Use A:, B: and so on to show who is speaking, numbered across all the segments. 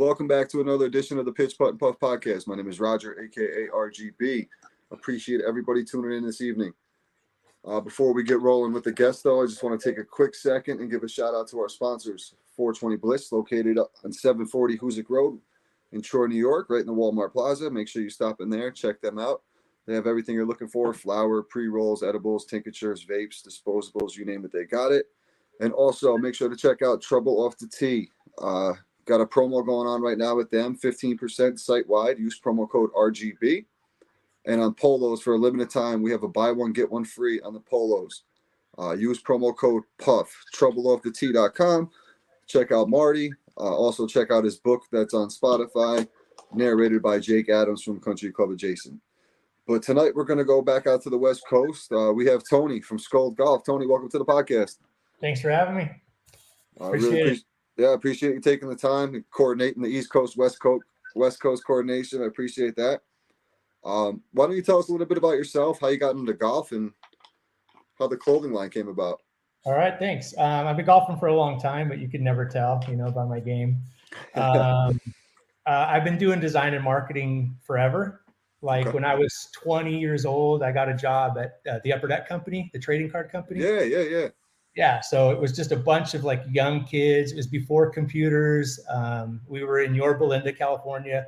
A: welcome back to another edition of the Pitch Putt and Puff podcast. My name is Roger, aka RGB. Appreciate everybody tuning in this evening. Before we get rolling with the guest, though, I just want to take a quick second and give a shout out to our sponsors, 420 Bliss, located on 740 Hoosick Road in Troy, New York, right in the Walmart Plaza. Make sure you stop in there, check them out. They have everything you're looking for: flour, pre-rolls, edibles, tinctures, vapes, disposables, you name it, they got it. And also make sure to check out Trouble Off the Tee. Got a promo going on right now with them, 15% site-wide. Use promo code RGB. And on polos, for a limited time, we have a buy one, get one free on the polos. Use promo code PUFF, troubleoffthetee.com. Check out Marty. Also check out his book that's on Spotify, narrated by Jake Adams from Country Club Adjacent. But tonight we're going to go back out to the West Coast. We have Tony from Skuld Golf. Tony, welcome to the podcast.
B: Thanks for having me.
A: Appreciate you taking the time and coordinating the East Coast, West Coast coordination. I appreciate that. Why don't you tell us a little bit about yourself, how you got into golf, and how the clothing line came about?
B: All right, thanks. I've been golfing for a long time, but you could never tell, by my game. I've been doing design and marketing forever. When I was 20 years old, I got a job at the Upper Deck Company, the trading card company. Yeah. So it was just a bunch of young kids. It was before computers. We were in Yorba Linda, California.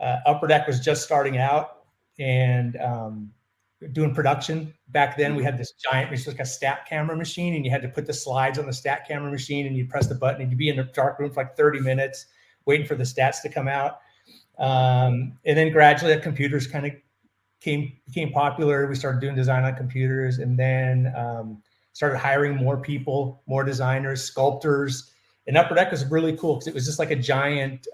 B: Upper Deck was just starting out and doing production. Back then we had this giant, it was like a stat camera machine, and you had to put the slides on the stat camera machine, and you press the button, and you'd be in the dark room for 30 minutes waiting for the stats to come out. And then gradually computers kind of became popular. We started doing design on computers, and then started hiring more people, more designers, sculptors. And Upper Deck was really cool because it was just like a giant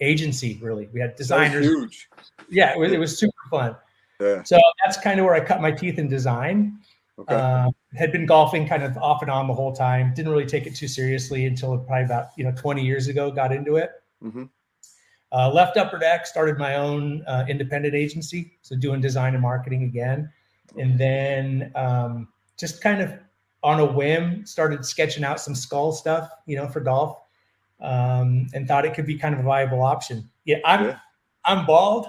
B: agency, really. We had designers.
A: Huge.
B: Yeah, it was super fun.
A: Yeah.
B: So that's kind of where I cut my teeth in design. Okay. Had been golfing kind of off and on the whole time. Didn't really take it too seriously until probably about 20 years ago, got into it.
A: Mm-hmm.
B: Left Upper Deck, started my own independent agency, so doing design and marketing again. And then just kind of on a whim, started sketching out some skull stuff, for golf, and thought it could be kind of a viable option. Yeah, I'm bald,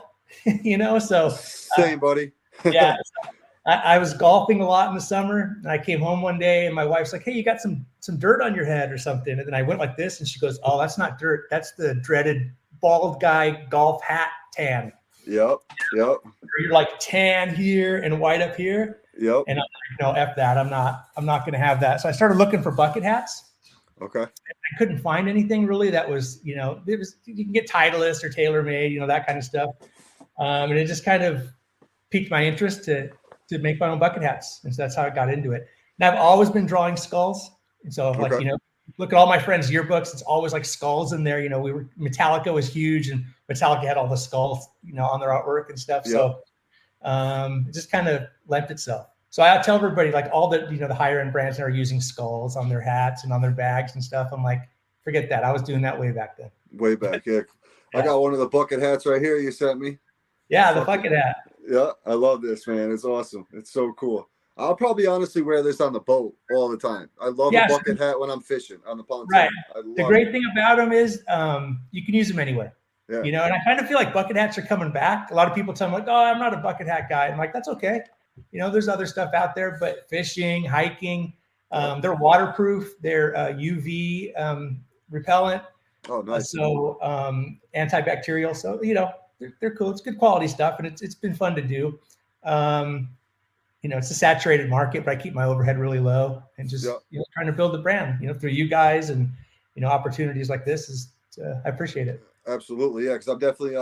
B: so.
A: Same, buddy.
B: Yeah. So I was golfing a lot in the summer, and I came home one day, and my wife's like, "Hey, you got some dirt on your head or something?" And then I went like this, and she goes, "Oh, that's not dirt. That's the dreaded bald guy golf hat tan."
A: Yep.
B: You're like tan here and white up here.
A: Yep.
B: And I'm like, no, F that. I'm not going to have that. So I started looking for bucket hats.
A: Okay.
B: I couldn't find anything really that was, you can get Titleist or TaylorMade, that kind of stuff. And it just kind of piqued my interest to make my own bucket hats. And so that's how I got into it. And I've always been drawing skulls. And so look at all my friends' yearbooks. It's always like skulls in there. Metallica was huge, and Metallica had all the skulls, on their artwork and stuff. Yep. So it just kind of lent itself. So I tell everybody, all the, the higher end brands that are using skulls on their hats and on their bags and stuff. I'm like, forget that. I was doing that way back then.
A: Way back. Yeah. I got one of the bucket hats right here you sent me.
B: Yeah. The bucket hat.
A: Yeah. I love this, man. It's awesome. It's so cool. I'll probably honestly wear this on the boat all the time. I love a bucket hat when I'm fishing on the pontoon.
B: Right. The great thing about them is you can use them anywhere.
A: Yeah.
B: And I kind of feel like bucket hats are coming back. A lot of people tell me, oh, I'm not a bucket hat guy. I'm like, that's okay. There's other stuff out there, but fishing, hiking, they're waterproof. They're UV repellent.
A: Oh, nice.
B: So antibacterial. So, they're cool. It's good quality stuff, and it's been fun to do. It's a saturated market, but I keep my overhead really low and just trying to build the brand, through you guys and, opportunities like this I appreciate it.
A: Absolutely. Yeah. Cause I'm definitely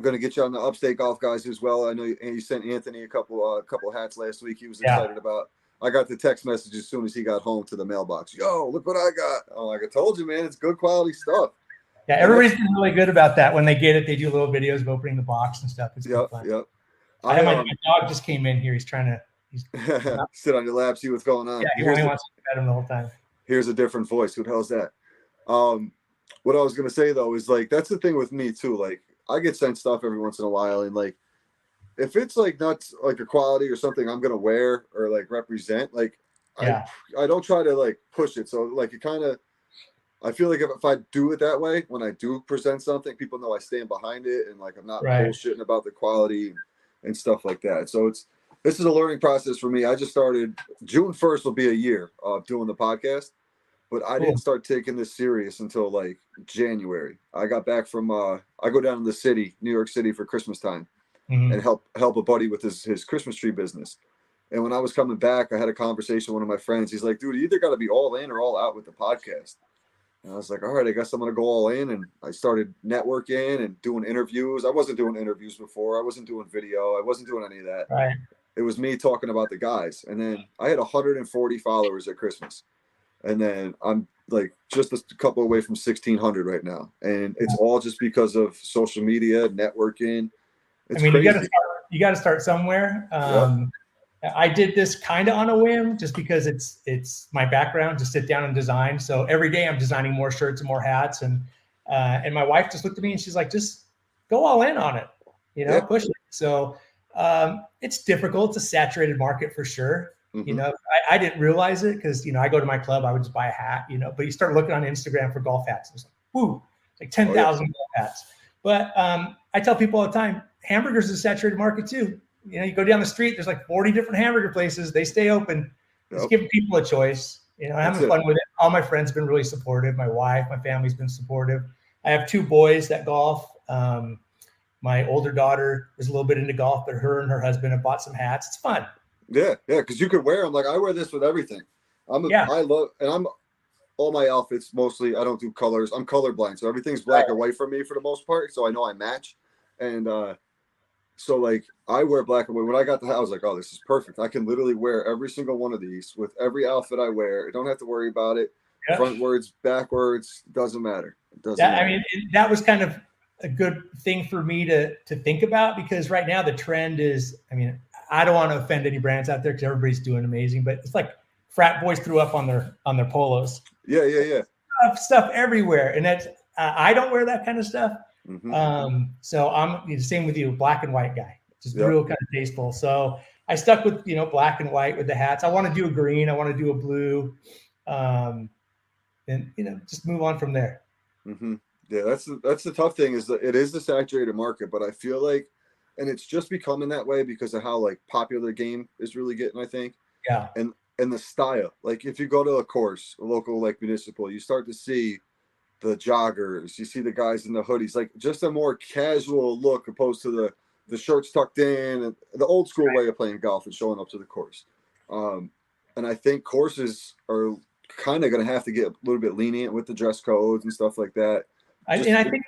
A: going to get you on the Upstate Golf guys as well. I know you sent Anthony a couple hats last week. He was excited about. I got the text message as soon as he got home to the mailbox. Yo, look what I got. I'm like, I told you, man, it's good quality stuff.
B: Yeah. Everybody's been really good about that. When they get it, they do little videos of opening the box and stuff. It's fun.
A: Yep.
B: My dog just came in here. He's trying to
A: sit on your lap, see what's going on.
B: Yeah, he only wants to pet him the whole time.
A: Here's a different voice. Who the hell's that? What I was gonna say though is that's the thing with me too. I get sent stuff every once in a while, and if it's not a quality or something I'm gonna wear or represent, I don't try to push it. So it kind of I feel like if I do it that way, when I do present something, people know I stand behind it and like I'm not bullshitting about the quality and stuff like that. So this is a learning process for me. I just started June 1st will be a year of doing the podcast, but I didn't start taking this serious until like January. I got back from I go down to the city, New York City, for Christmas time and help a buddy with his Christmas tree business. And when I was coming back, I had a conversation with one of my friends. He's like, dude, you either got to be all in or all out with the podcast. And I was like, all right, I guess I'm going to go all in. And I started networking and doing interviews. I wasn't doing interviews before. I wasn't doing video. I wasn't doing any of that.
B: Right.
A: It was me talking about the guys. And then I had 140 followers at Christmas. And then I'm like just a couple away from 1,600 right now. And it's all just because of social media, networking. It's crazy.
B: You got to start somewhere. I did this kind of on a whim just because it's my background to sit down and design. So every day I'm designing more shirts and more hats. And my wife just looked at me and she's like, just go all in on it, push it. So it's difficult. It's a saturated market for sure. I didn't realize it because, I go to my club, I would just buy a hat, but you start looking on Instagram for golf hats. It's like, woo, like 10,000 golf hats. But I tell people all the time, hamburgers is a saturated market too. You go down the street, there's like 40 different hamburger places. They stay open. Just giving people a choice. Having fun with it. All my friends have been really supportive. My wife, my family's been supportive. I have 2 boys that golf. My older daughter is a little bit into golf, but her and her husband have bought some hats. It's fun.
A: Yeah, because you could wear them. Like I wear this with everything. I love, and I'm all my outfits mostly. I don't do colors. I'm colorblind, so everything's black and white for me for the most part. So I know I match, and so like I wear black and white. When I got the hat, I was like, oh, this is perfect. I can literally wear every single one of these with every outfit I wear. I don't have to worry about it. Yep. Frontwards, backwards, doesn't matter. It doesn't matter. I mean,
B: that was kind of a good thing for me to think about because right now the trend is, I don't want to offend any brands out there because everybody's doing amazing, but it's like frat boys threw up on their polos.
A: Yeah.
B: Stuff everywhere. And that's, I don't wear that kind of stuff. So I'm the same with you, black and white guy, just real kind of tasteful. So I stuck with, black and white with the hats. I want to do a green. I want to do a blue. And, just move on from there.
A: Yeah. That's the tough thing is that it is the saturated market, but I feel like, and it's just becoming that way because of how like popular the game is really getting, I think.
B: Yeah.
A: And the style, like if you go to a course, a local, like municipal, you start to see the joggers, you see the guys in the hoodies, like just a more casual look opposed to the shirts tucked in and the old school way of playing golf and showing up to the course. And I think courses are kind of going to have to get a little bit lenient with the dress codes and stuff like that.
B: I think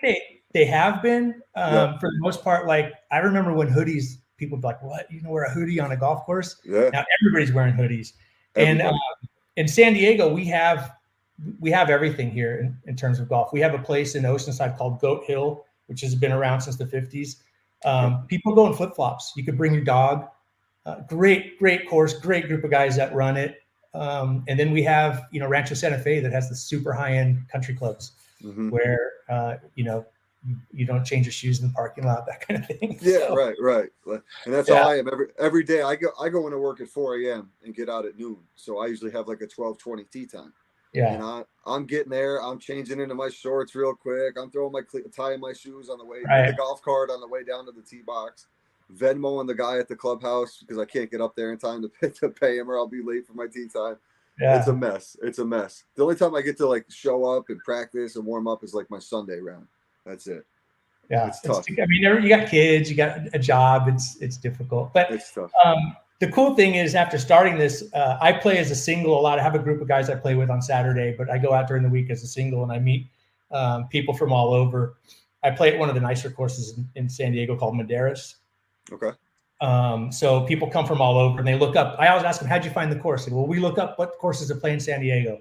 B: they have been for the most part. Like I remember when hoodies, people would be like, what, wear a hoodie on a golf course?
A: Yeah.
B: Now everybody's wearing hoodies. Everybody. And in San Diego, we have everything here in terms of golf. We have a place in Oceanside called Goat Hill, which has been around since the 50s. People go in flip-flops. You could bring your dog. Great course, great group of guys that run it. And then we have, Rancho Santa Fe that has the super high-end country clubs where, you don't change your shoes in the parking lot, that kind of thing.
A: Yeah, so, right. And that's how I am every day. I go into work at 4 a.m. and get out at noon. So I usually have like a 12:20 tee time.
B: Yeah.
A: And I'm getting there. I'm changing into my shorts real quick. I'm throwing my tie in my shoes on the way, the golf cart on the way down to the tee box. Venmoing the guy at the clubhouse because I can't get up there in time to pay him or I'll be late for my tee time. Yeah. It's a mess. The only time I get to like show up and practice and warm up is like my Sunday round. That's it.
B: Yeah, it's tough. You got kids, you got a job. It's difficult, but
A: it's tough.
B: The cool thing is after starting this, I play as a single a lot. I have a group of guys I play with on Saturday, but I go out during the week as a single and I meet people from all over. I play at one of the nicer courses in San Diego called Maderas.
A: Okay.
B: So people come from all over and they look up. I always ask them, how'd you find the course? Well, we look up what courses to play in San Diego.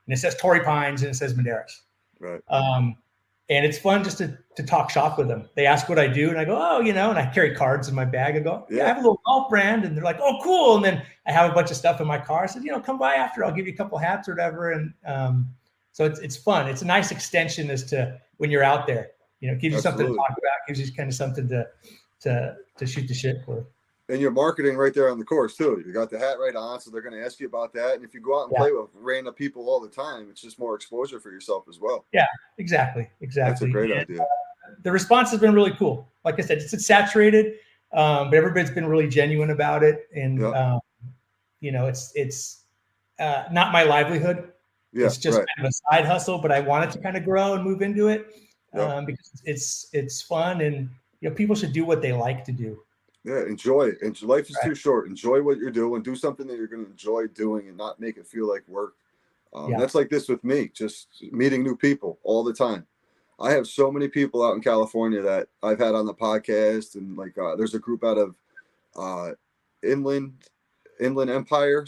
B: And it says Torrey Pines and it says Maderas.
A: Right.
B: And it's fun just to talk shop with them. They ask what I do and I go, oh, and I carry cards in my bag. I go, I have a little golf brand. And they're like, oh, cool. And then I have a bunch of stuff in my car. I said, come by after. I'll give you a couple hats or whatever. And so it's fun. It's a nice extension as to when you're out there. It gives you something to talk about. Gives you kind of something to shoot the shit for.
A: And you're marketing right there on the course too. You got the hat right on, so they're going to ask you about that. And if you go out and play with random people all the time, it's just more exposure for yourself as well.
B: Yeah, exactly.
A: That's a great idea.
B: The response has been really cool. Like I said, it's saturated, but everybody's been really genuine about it. And it's not my livelihood. Yeah, it's just kind of a side hustle, but I wanted to kind of grow and move into it because it's fun, and people should do what they like to do.
A: Yeah, enjoy it. And life is too short. Enjoy what you're doing. Do something that you're going to enjoy doing and not make it feel like work. That's like this with me, just meeting new people all the time. I have so many people out in California that I've had on the podcast, and like there's a group out of Inland Empire,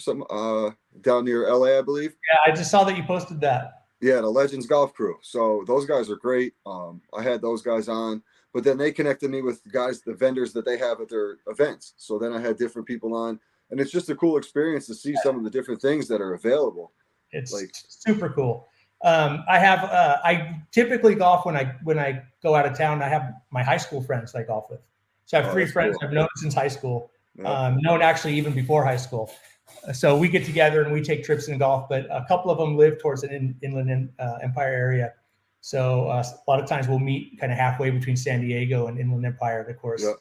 A: down near LA, I believe.
B: Yeah, I just saw that you posted that.
A: Yeah, the Legends Golf Crew. So those guys are great. I had those guys on. But then they connected me with the vendors that they have at their events. So then I had different people on, and it's just a cool experience to see some of the different things that are available.
B: It's like super cool. I typically golf when I go out of town. I have my high school friends that I golf with. So I have 3 friends I've known since high school, known actually even before high school. So we get together and we take trips in golf, but a couple of them live towards an Inland Empire area. So a lot of times we'll meet kind of halfway between San Diego and Inland Empire, of course. Yeah.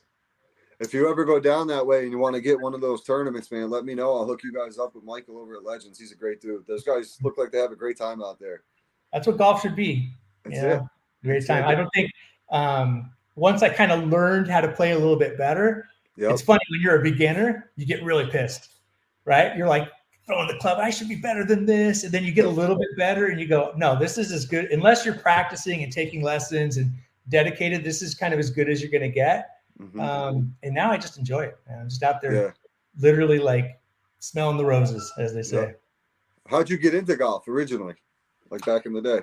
A: If you ever go down that way and you want to get one of those tournaments, man, let me know. I'll hook you guys up with Michael over at Legends. He's a great dude. Those guys look like they have a great time out there.
B: That's what golf should be. Great time. I don't think once I kind of learned how to play a little bit better, it's funny when you're a beginner, you get really pissed, right? You're like, throwing the club, I should be better than this. And then you get a little bit better and you go, no, this is as good. Unless you're practicing and taking lessons and dedicated, this is kind of as good as you're going to get. Mm-hmm. And now I just enjoy it. I'm just out there literally like smelling the roses, as they say.
A: How'd you get into golf originally? Like back in the day?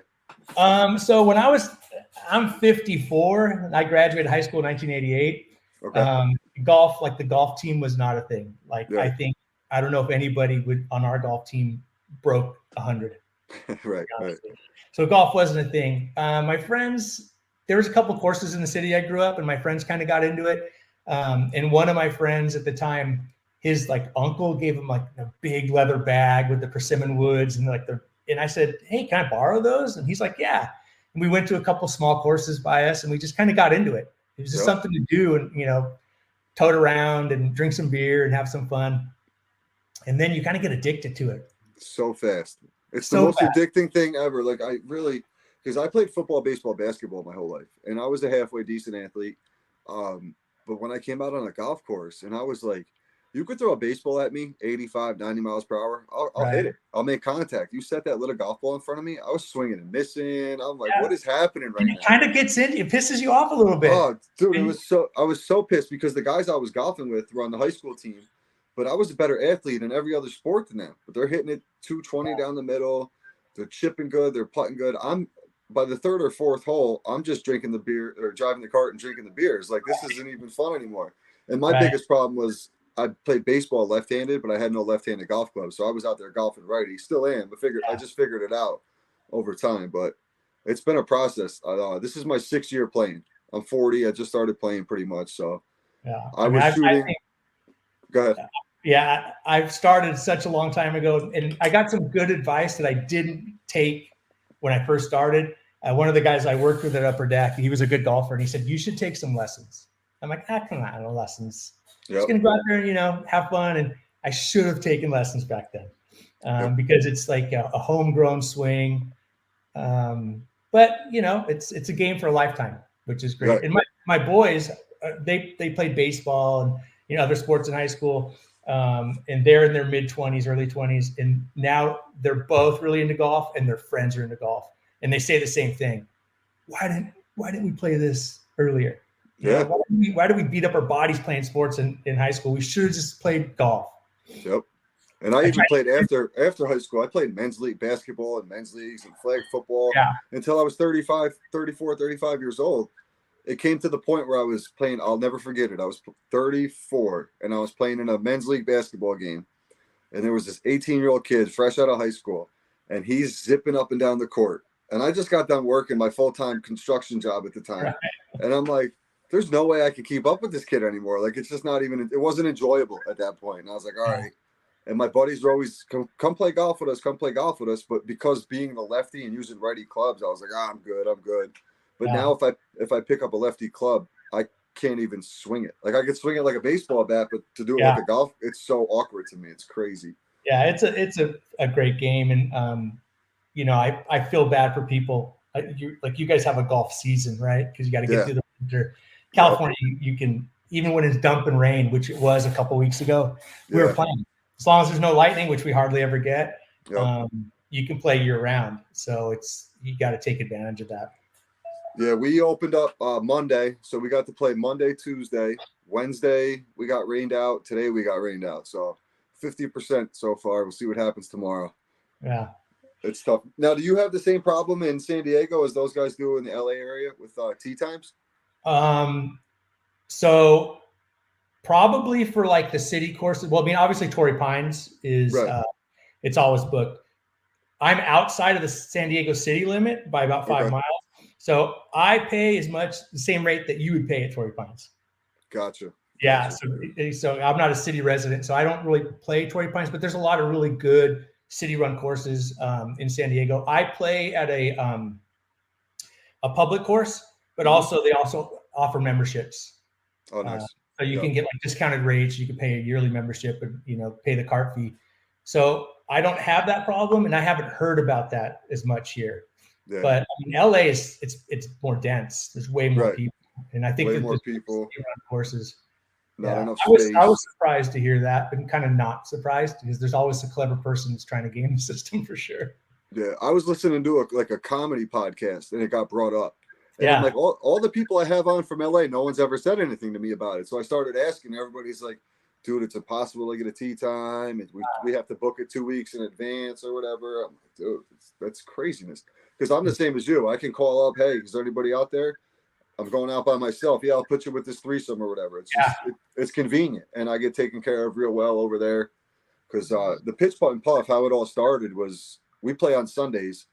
B: So when I'm 54 and I graduated high school in 1988. Okay. Golf, like the golf team was not a thing. Like I don't know if anybody on our golf team broke 100.
A: Right.
B: So golf wasn't a thing. My friends, there was a couple of courses in the city I grew up, and my friends kind of got into it. And one of my friends at the time, his like uncle gave him like a big leather bag with the persimmon woods and and I said, hey, can I borrow those? And he's like, yeah. And we went to a couple small courses by us, and we just kind of got into it. It was just something to do, and tote around and drink some beer and have some fun. And then you kind of get addicted to it.
A: So fast. It's the most addicting thing ever. Like because I played football, baseball, basketball my whole life. And I was a halfway decent athlete. But when I came out on a golf course and I was like, you could throw a baseball at me, 85, 90 miles per hour. I'll hit it. I'll make contact. You set that little golf ball in front of me. I was swinging and missing. I'm like, what is happening right now?
B: It kind of gets in. It pisses you off a little bit.
A: Oh, dude, I was so pissed because the guys I was golfing with were on the high school team. But I was a better athlete in every other sport than them. But they're hitting it 220 down the middle. They're chipping good. They're putting good. By the 3rd or 4th hole, I'm just drinking the beer or driving the cart and drinking the beers. Like, this isn't even fun anymore. And my biggest problem was I played baseball left-handed, but I had no left-handed golf club. So I was out there golfing righty. Still am. But I just figured it out over time. But it's been a process. This is my 6th year playing. I'm 40. I just started playing pretty much. So I was shooting. Go ahead.
B: Yeah, I've started such a long time ago, and I got some good advice that I didn't take when I first started. One of the guys I worked with at Upper Deck, he was a good golfer, and he said, you should take some lessons. I'm like, come on, no lessons. Just going to go out there and, have fun. And I should have taken lessons back then because it's like a homegrown swing. But, it's a game for a lifetime, which is great. Right. And my boys, they played baseball and, other sports in high school. And they're in their mid-20s, early 20s. And now they're both really into golf and their friends are into golf. And they say the same thing. Why didn't we play this earlier?
A: Yeah.
B: Why do we beat up our bodies playing sports in high school? We should have just played golf.
A: Yep. And I even played after high school. I played men's league basketball and men's leagues and flag football until I was 34, 35 years old. It came to the point where I was playing, I'll never forget it. I was 34 and I was playing in a men's league basketball game. And there was this 18-year-old kid fresh out of high school and he's zipping up and down the court. And I just got done working my full-time construction job at the time. Right. And I'm like, there's no way I could keep up with this kid anymore. Like, it's just not even, it wasn't enjoyable at that point. And I was like, all right. And my buddies were always, come play golf with us, come play golf with us. But because being the lefty and using righty clubs, I was like, I'm good. But now if I pick up a lefty club, I can't even swing it. Like, I could swing it like a baseball bat, but to do it like a golf, it's so awkward to me. It's crazy.
B: Yeah, it's a great game. And, you know, I feel bad for people. You guys have a golf season, right? Because you got to get through the winter. California, you can, even when it's dumping rain, which it was a couple of weeks ago, we were playing. As long as there's no lightning, which we hardly ever get, you can play year round. So you got to take advantage of that.
A: Yeah, we opened up Monday, so we got to play Monday, Tuesday, Wednesday. We got rained out. Today we got rained out. So 50% so far. We'll see what happens tomorrow.
B: Yeah,
A: it's tough. Now, do you have the same problem in San Diego as those guys do in the LA area with tee times?
B: So probably for like the city courses. Well, I mean, obviously Torrey Pines is it's always booked. I'm outside of the San Diego city limit by about 5 miles. So I pay the same rate that you would pay at Torrey Pines.
A: Gotcha.
B: Yeah. So I'm not a city resident, so I don't really play Torrey Pines, but there's a lot of really good city run courses in San Diego. I play at a public course, but they also offer memberships.
A: Oh, nice.
B: So you can get like discounted rates. You can pay a yearly membership, and pay the cart fee. So I don't have that problem, and I haven't heard about that as much here. Yeah. But I mean, LA it's more dense. There's way more people, and I think
A: way more people
B: courses.
A: Not enough space.
B: I was surprised to hear that, but kind of not surprised because there's always a clever person that's trying to game the system for sure.
A: Yeah, I was listening to a comedy podcast, and it got brought up. And I'm like, all the people I have on from LA, no one's ever said anything to me about it. So I started asking. Everybody's like, dude, it's impossible to get a tee time. We have to book it 2 weeks in advance or whatever. I'm like, dude, that's craziness. Because I'm the same as you. I can call up, hey, is there anybody out there? I'm going out by myself. Yeah, I'll put you with this threesome or whatever. It's it's convenient, and I get taken care of real well over there. Because the Pitch Putt and Puff, how it all started was we play on Sundays.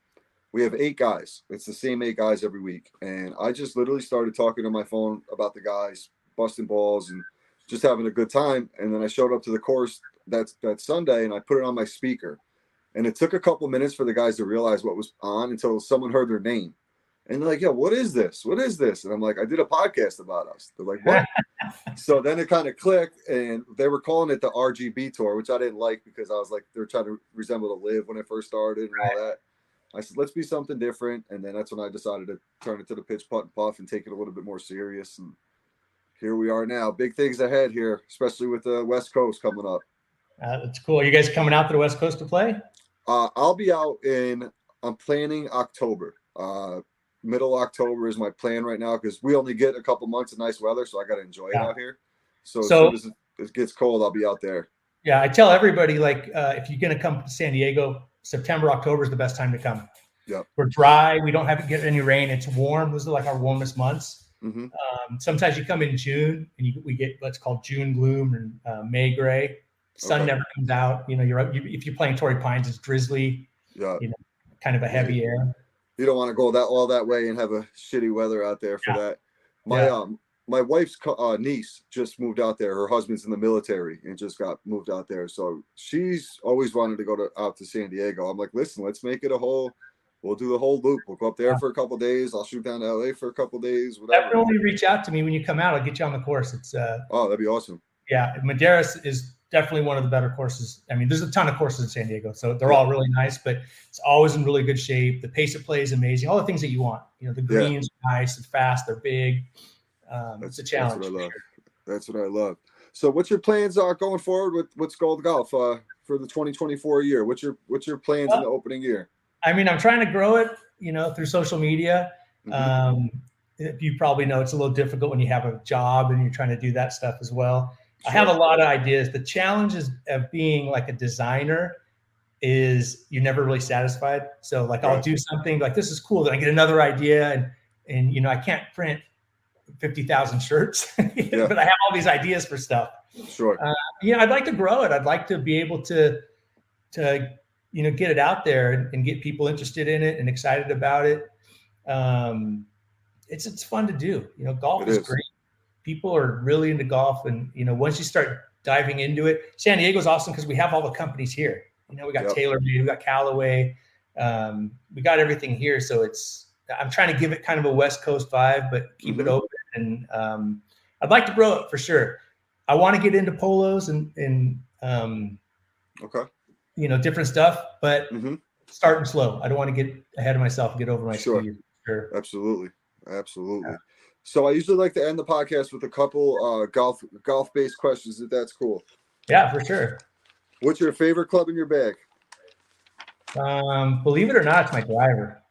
A: We have 8 guys. It's the same 8 guys every week. And I just literally started talking to my phone about the guys, busting balls, and just having a good time. And then I showed up to the course that Sunday, and I put it on my speaker. And it took a couple minutes for the guys to realize what was on until someone heard their name. And they're like, yeah, what is this? What is this? And I'm like, I did a podcast about us. They're like, what? So then it kind of clicked, and they were calling it the RGB Tour, which I didn't like because I was like, they're trying to resemble the Live when I first started and all that. I said, let's be something different. And then that's when I decided to turn it to the Pitch Putt and Puff and take it a little bit more serious. And here we are now. Big things ahead here, especially with the West Coast coming up.
B: That's cool. Are you guys coming out to the West Coast to play?
A: I'll be out I'm planning October. Middle October is my plan right now because we only get a couple months of nice weather, so I got to enjoy it out here. So as soon as it gets cold, I'll be out there.
B: Yeah, I tell everybody, like, if you're going to come to San Diego, September, October is the best time to come.
A: Yeah,
B: we're dry. We don't have to get any rain. It's warm. Those are like our warmest months.
A: Mm-hmm.
B: Sometimes you come in June and we get what's called June gloom and May gray. Sun never comes out. If you're playing Torrey Pines, it's drizzly.
A: Yeah,
B: kind of a heavy air.
A: You don't want to go all that way and have a shitty weather out there for that. My wife's niece just moved out there. Her husband's in the military and just got moved out there. So she's always wanted to go out to San Diego. I'm like, listen, let's make it we'll do the whole loop. We'll go up there for a couple of days. I'll shoot down to LA for a couple of days. Whatever.
B: Definitely reach out to me when you come out. I'll get you on the course. It's
A: that'd be awesome.
B: Yeah, Madeiras is definitely one of the better courses. I mean, there's a ton of courses in San Diego, so they're all really nice, but it's always in really good shape. The pace of play is amazing. All the things that you want. The greens are nice and fast. They're big. It's a challenge.
A: That's what I love. So what's your plans going forward with Gold Golf for the 2024 year? What's your plans in the opening year?
B: I mean, I'm trying to grow it, through social media.
A: Mm-hmm.
B: You probably know it's a little difficult when you have a job and you're trying to do that stuff as well.
A: Sure.
B: I have a lot of ideas. The challenge of being like a designer is you're never really satisfied. So like I'll do something like this is cool. Then I get another idea and I can't print 50,000 shirts, but I have all these ideas for stuff.
A: Sure.
B: I'd like to grow it. I'd like to be able to get it out there and get people interested in it and excited about it. It's fun to do. Golf is great. people are really into golf. And, once you start diving into it, San Diego's awesome because we have all the companies here. We got TaylorMade, we got Callaway, we got everything here. So I'm trying to give it kind of a West Coast vibe, but keep it open. And I'd like to grow it for sure. I want to get into polos and different stuff, but starting slow. I don't want to get ahead of myself and get over my skis. Sure.
A: Absolutely. Yeah. So I usually like to end the podcast with a couple golf-based questions, if that's cool.
B: Yeah, for sure.
A: What's your favorite club in your bag?
B: Believe it or not, it's my driver.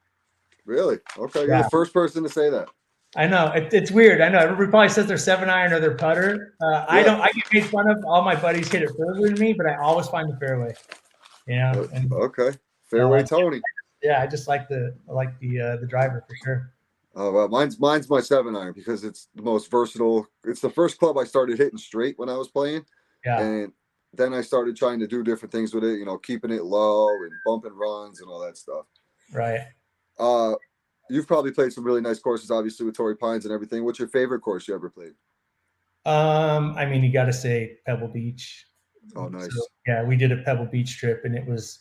A: Really? Okay. You're the first person to say that.
B: I know. It's weird. I know. Everybody probably says their 7-iron or their putter. I get made fun of. All my buddies hit it further than me, but I always find the fairway.
A: Okay. Fairway Tony.
B: Yeah, I just like the driver for sure.
A: Oh, well, mine's my 7-iron because it's the most versatile. It's the first club I started hitting straight when I was playing.
B: Yeah.
A: And then I started trying to do different things with it, keeping it low and bumping runs and all that stuff.
B: Right.
A: You've probably played some really nice courses, obviously, with Torrey Pines and everything. What's your favorite course you ever played?
B: You got to say Pebble Beach.
A: Oh, nice.
B: So, yeah, we did a Pebble Beach trip, and it was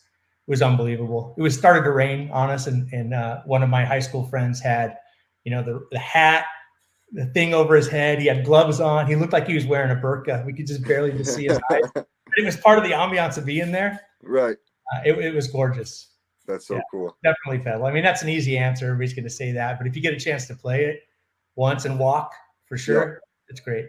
B: unbelievable. It started to rain on us, and one of my high school friends had, the hat, the thing over his head. He had gloves on. He looked like he was wearing a burqa. We could just barely see his eyes. But it was part of the ambiance of being there.
A: Right.
B: It was gorgeous.
A: That's so cool.
B: Definitely Pebble. That's an easy answer. Everybody's going to say that. But if you get a chance to play it once and walk, for sure, it's great.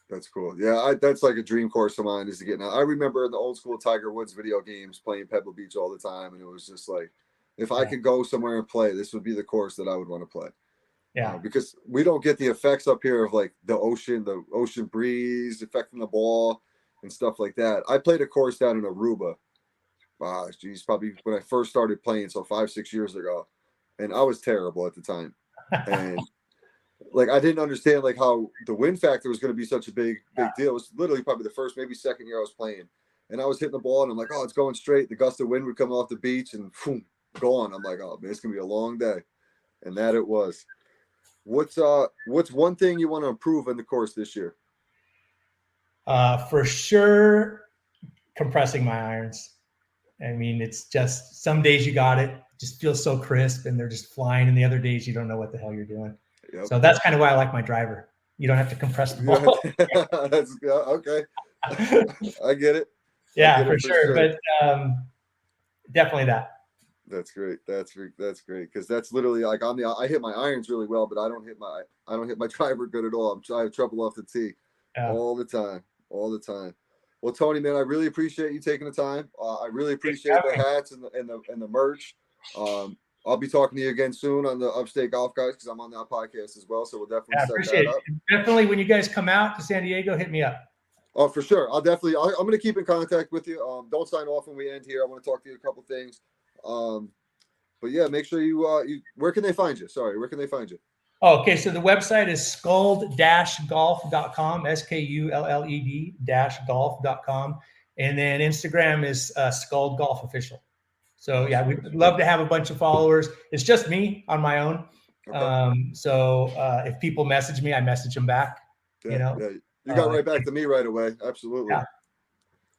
A: That's cool. Yeah, that's like a dream course of mine is to get now. I remember the old school Tiger Woods video games playing Pebble Beach all the time. And it was just like, if I could go somewhere and play, this would be the course that I would want to play.
B: Yeah.
A: Because we don't get the effects up here of like the ocean breeze affecting the ball and stuff like that. I played a course down in Aruba. Probably when I first started playing, so 5-6 years ago, and I was terrible at the time, and like I didn't understand like how the wind factor was going to be such a big deal. It was literally probably the first, maybe second year I was playing, and I was hitting the ball, and I'm like, oh, it's going straight. The gust of wind would come off the beach, and boom, gone. I'm like, oh man, it's gonna be a long day, and that it was. What's one thing you want to improve in the course this year?
B: For sure, compressing my irons. It's just some days you got it, just feels so crisp and they're just flying. And the other days you don't know what the hell you're doing. Yep. So that's kind of why I like my driver. You don't have to compress the ball.
A: That's okay. I get it.
B: Yeah, for sure. But definitely that.
A: That's great. That's great because that's literally like I hit my irons really well, but I don't hit my driver good at all. I have trouble off the tee all the time. Well, Tony, man, I really appreciate you taking the time. I really appreciate the hats and the merch. I'll be talking to you again soon on the Upstate Golf Guys because I'm on that podcast as well. So we'll definitely set that up.
B: Definitely, when you guys come out to San Diego, hit me up.
A: Oh, for sure. I'm going to keep in contact with you. Don't sign off when we end here. I want to talk to you a couple things. But yeah, make sure you where can they find you? Sorry, where can they find you?
B: Okay, so the website is skulled-golf.com, SKULLED-golf.com. And then Instagram is Skulled Golf Official. So yeah, we'd love to have a bunch of followers. It's just me on my own. Okay. So if people message me, I message them back.
A: Yeah, you got right back to me right away. Absolutely.
B: Yeah.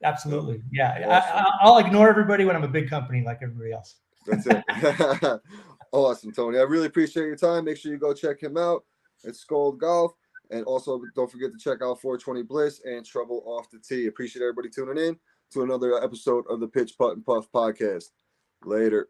B: Absolutely. Yeah. I'll ignore everybody when I'm a big company like everybody else.
A: That's it. Awesome, Tony. I really appreciate your time. Make sure you go check him out. It's Skulled Golf. And also, don't forget to check out 420 Bliss and Trouble Off the Tee. Appreciate everybody tuning in to another episode of the Pitch, Putt, and Puff podcast. Later.